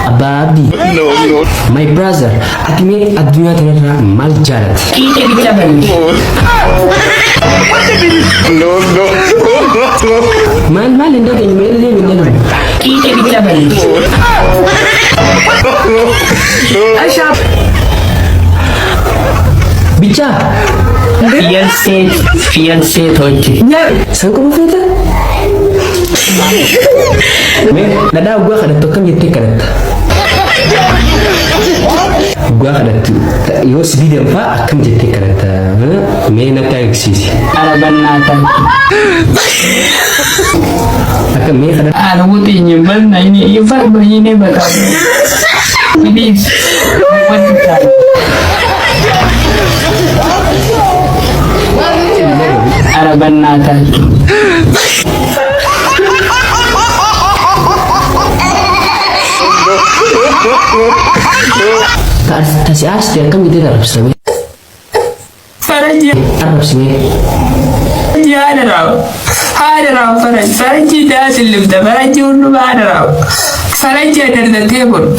Ababi. My brother. Atime adunya tanarra mal jalat. Mal inde ke mele mele. Ashab. Bicha. Fiancé toiti. Ya, sangko mo feta? Me dada gua kada tokan yete kada. Gua kada tu. Yo video fa akan yete kada. Me na taxi. Araban nata. Akan me kada. Ano buti nyembal na ini iba ba ini ba ka. Ini. Araban nata. Tasi asli kan gitu Arab sini. Faraji Arab sini. Ya ada raw Faraji dah silim dah Faraji unu ada raw. Faraji ada tebur.